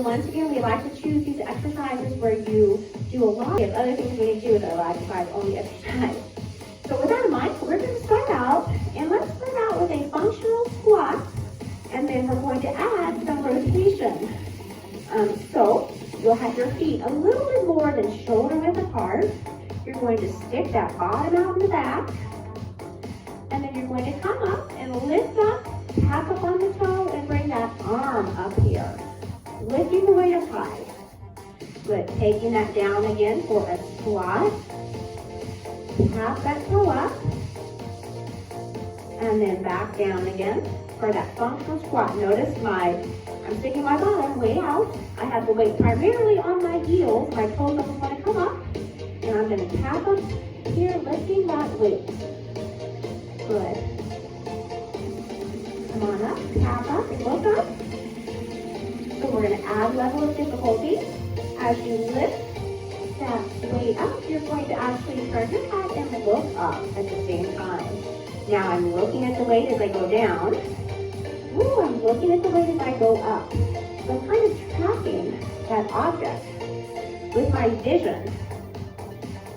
once again, we like to choose these exercises where you do a lot of other things we need to do with our life besides only exercise. So with that in mind, we're going to start out, and let's start out with a functional squat, and then we're going to add some rotation. So you'll have your feet a little bit more than shoulder width apart. You're going to stick that bottom out in the back, and then you're going to come up and lift up, tap up on the toe, and bring that arm up here. Lifting the weight up high. Good. Taking that down again for a squat. Tap that toe up, and then back down again for that functional squat. Notice I'm sticking my bottom way out. I have the weight primarily on my heels. My toes don't want to come up. And I'm going to tap up here, lifting that weight. Good. Come on up, tap up, and look up. So we're going to add level of difficulty. As you lift that weight up, you're going to actually turn your head and look up at the same time. Now I'm looking at the weight as I go down. Ooh, I'm looking at the weight as I go up. So I'm kind of tracking that object with my vision.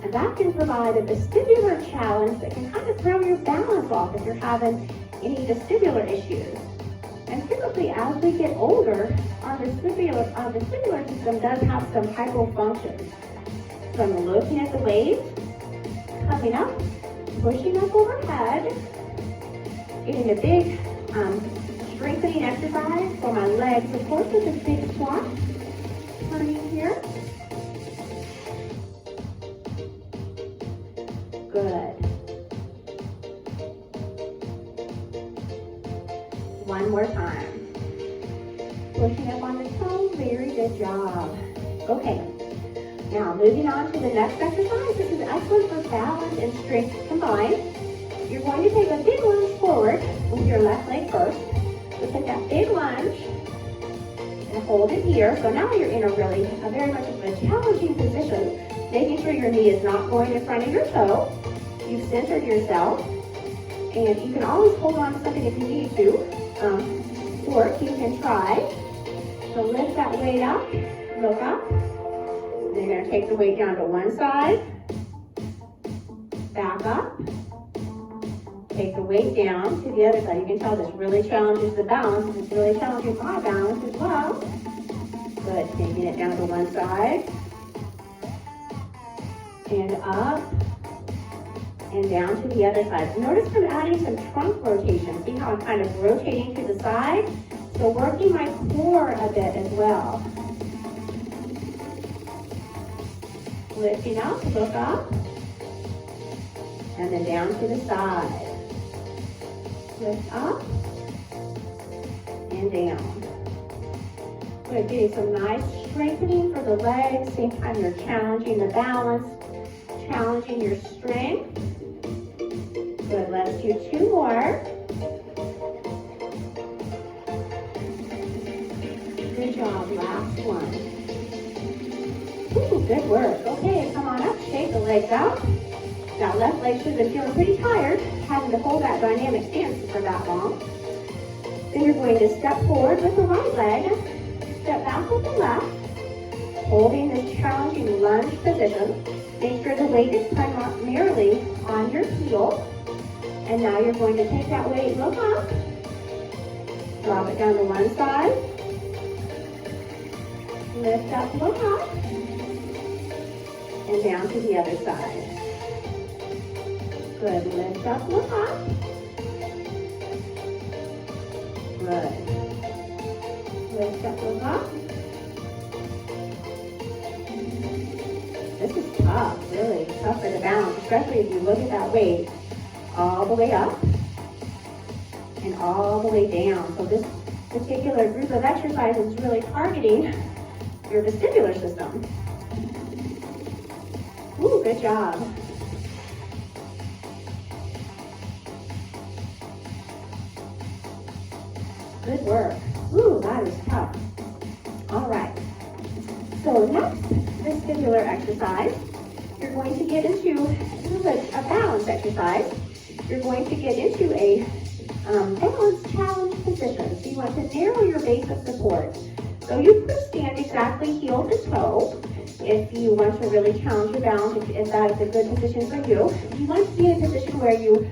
And that can provide a vestibular challenge that can kind of throw your balance off if you're having any vestibular issues. And typically, as we get older, our vestibular system does have some hypofunction. So I'm looking at the weight, coming up, pushing up overhead, getting a big strengthening exercise for my legs, of course, with this big squat. Turning here. Good. One more time. Pushing up on the toe, very good job. Okay, now moving on to the next exercise. This is excellent for balance and strength combined. You're going to take a big lunge forward with your left leg first. So take that big lunge and hold it here. So now you're in a very much of a challenging position, making sure your knee is not going in front of your toe. You've centered yourself, and you can always hold on to something if you need to, or you can try. So lift that weight up, look up. Then you're going to take the weight down to one side, back up, take the weight down to the other side. You can tell this really challenges the balance, and it's really challenging my balance as well. Good, taking it down to one side, and up, and down to the other side. Notice I'm adding some trunk rotation. See how I'm kind of rotating to the side? So working my core a bit as well. Lifting up, look up, and then down to the side. Lift up, and down. Good, getting some nice strengthening for the legs. Same time you're challenging the balance, challenging your strength. Good, let's do two more. Good job, last one. Ooh, good work. Okay, come on up, shake the legs out. That left leg should have been feeling pretty tired, having to hold that dynamic stance for that long. Then you're going to step forward with the right leg, step back with the left, holding this challenging lunge position. Make sure the weight is primarily on your heel. And now you're going to take that weight, look up, drop it down to one side, lift up, look up, and down to the other side. Good, lift up, look up. Good. Lift up, look up. This is tough, really tough for the balance, especially if you look at that weight all the way up and all the way down. So this particular group of exercises is really targeting your vestibular system. Ooh, good job. Good work. Ooh, that is tough. All right. So next vestibular exercise, you're going to get into a balance exercise. You're going to get into a balance challenge position. So you want to narrow your base of support. So So you could stand exactly heel to toe if you want to really challenge your balance, if that is a good position for you. You want to be in a position where you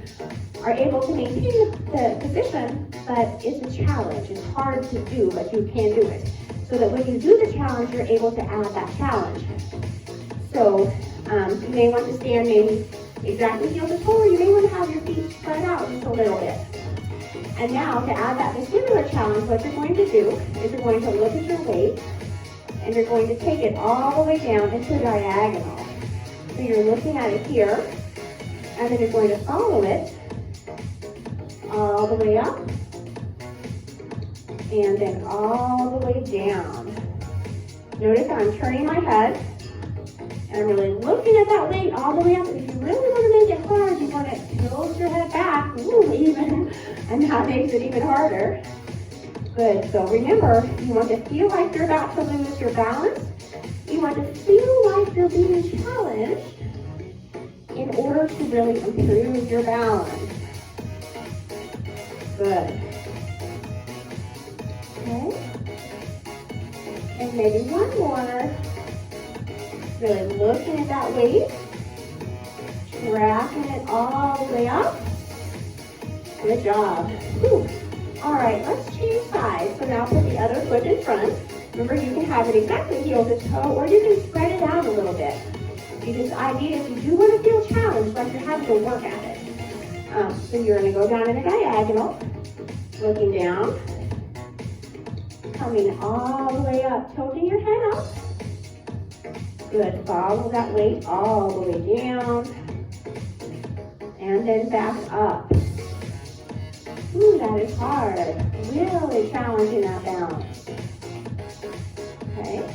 are able to maintain the position, but it's a challenge. It's hard to do, but you can do it. So that when you do the challenge, you're able to add that challenge. So you may want to stand maybe exactly heel to toe, or you may want to have your feet spread out just a little bit. And now to add that vestibular challenge, what you're going to do is you're going to look at your weight and you're going to take it all the way down into a diagonal. So you're looking at it here, and then you're going to follow it all the way up and then all the way down. Notice how I'm turning my head and I'm really looking at that weight all the way up. And if you really want to make it hard, you want to tilt your head back, even, and that makes it even harder. Good, so remember, you want to feel like you're about to lose your balance. You want to feel like you're being challenged in order to really improve your balance. Good. Okay. And maybe one more. Really looking at that weight, tracking it all the way up. Good job. Whew. All right, let's change sides. So now put the other foot in front. Remember, you can have it exactly heel to toe, or you can spread it out a little bit. This idea is you do want to feel challenged, like you're having to work at it. So you're going to go down in a diagonal, looking down, coming all the way up, tilting your head up. Good, follow that weight all the way down, and then back up. Ooh, that is hard. Really challenging that balance. Okay.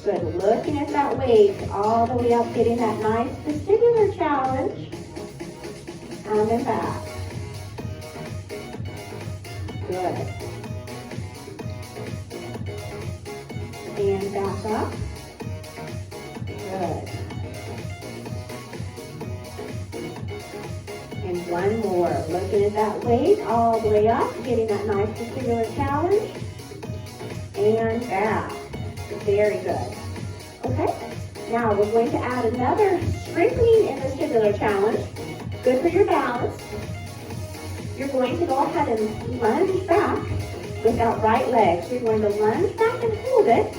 Good, looking at that weight all the way up, getting that nice vestibular challenge, and then back. Good. And back up. Good. And one more. Looking at that weight all the way up, getting that nice vestibular challenge. And back. Very good. Okay. Now we're going to add another strengthening and vestibular challenge. Good for your balance. You're going to go ahead and lunge back with that right leg. So you're going to lunge back and hold it.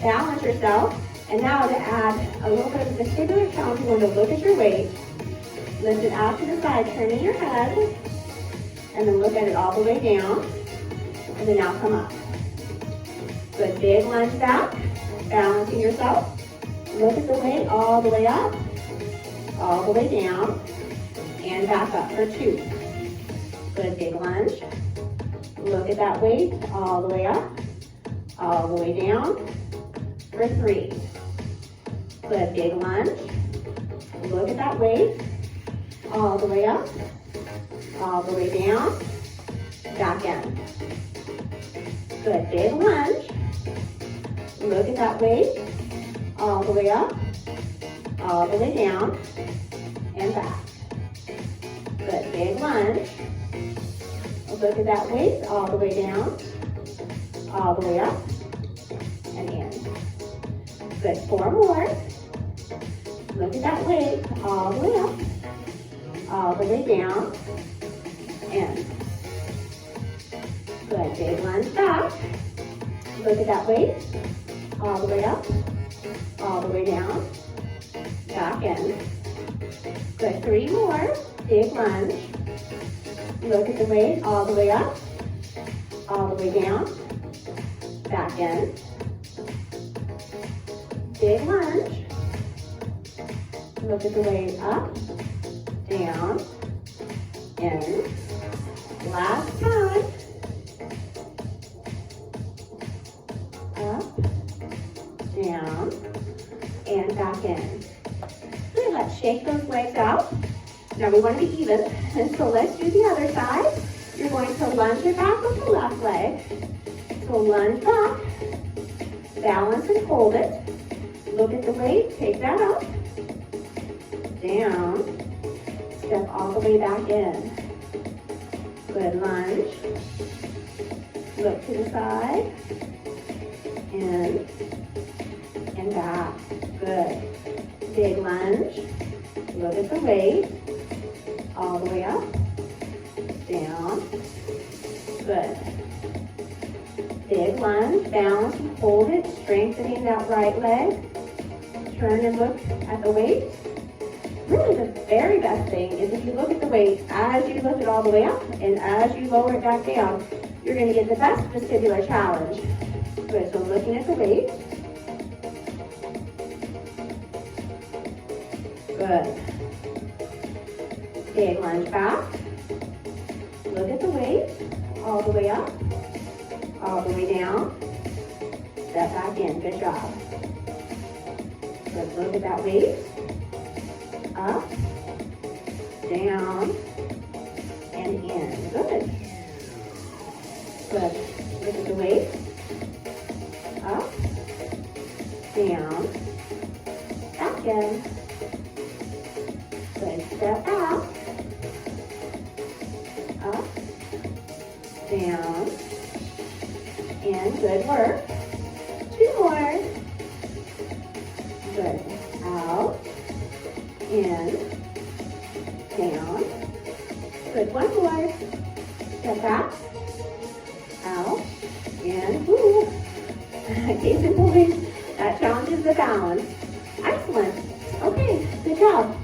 Balance yourself. And now to add a little bit of vestibular challenge, you're going to look at your weight, lift it out to the side, turning your head, and then look at it all the way down, and then now come up. Good, big lunge back, balancing yourself. Look at the weight all the way up, all the way down, and back up for 2. Good, big lunge. Look at that weight all the way up, all the way down, for 3. Good, big lunge. Look at that weight. All the way up. All the way down. Back in. Good, big lunge. Look at that weight. All the way up. All the way down. And back. Good, big lunge. Look at that weight. All the way down. All the way up. And in. Good, 4 more. Look at that weight, all the way up, all the way down, in. Good, big lunge back. Look at that weight, all the way up, all the way down, back in. Good, 3 more, big lunge. Look at the weight, all the way up, all the way down, back in. Big lunge. Look at the weight up, down, in. Last time. Up, down, and back in. Good, let's shake those legs out. Now we want to be even, so let's do the other side. You're going to lunge it back with the left leg. So lunge back, balance and hold it. Look at the weight, take that up, down, step all the way back in. Good, lunge, look to the side, in, and back. Good. Big lunge. Look at the weight. All the way up, down. Good. Big lunge, balance and hold it, strengthening that right leg. Turn and look at the weight. Really the very best thing is if you look at the weight as you lift it all the way up and as you lower it back down, you're going to get the best vestibular challenge. Good, so looking at the weight. Good. Big lunge back. Look at the weight, all the way up, all the way down. Step back in, good job. Good, look at that weight. Up, down, and in. Good. Good. Look at the weight. Up, down, back in. Good. Step back. Up, down, in. Good work. 2 more. Good. Out, in, down. Good. 1 more. Step back. Out, in. Woo. Case in point, that challenges the balance. Excellent. Okay, good job.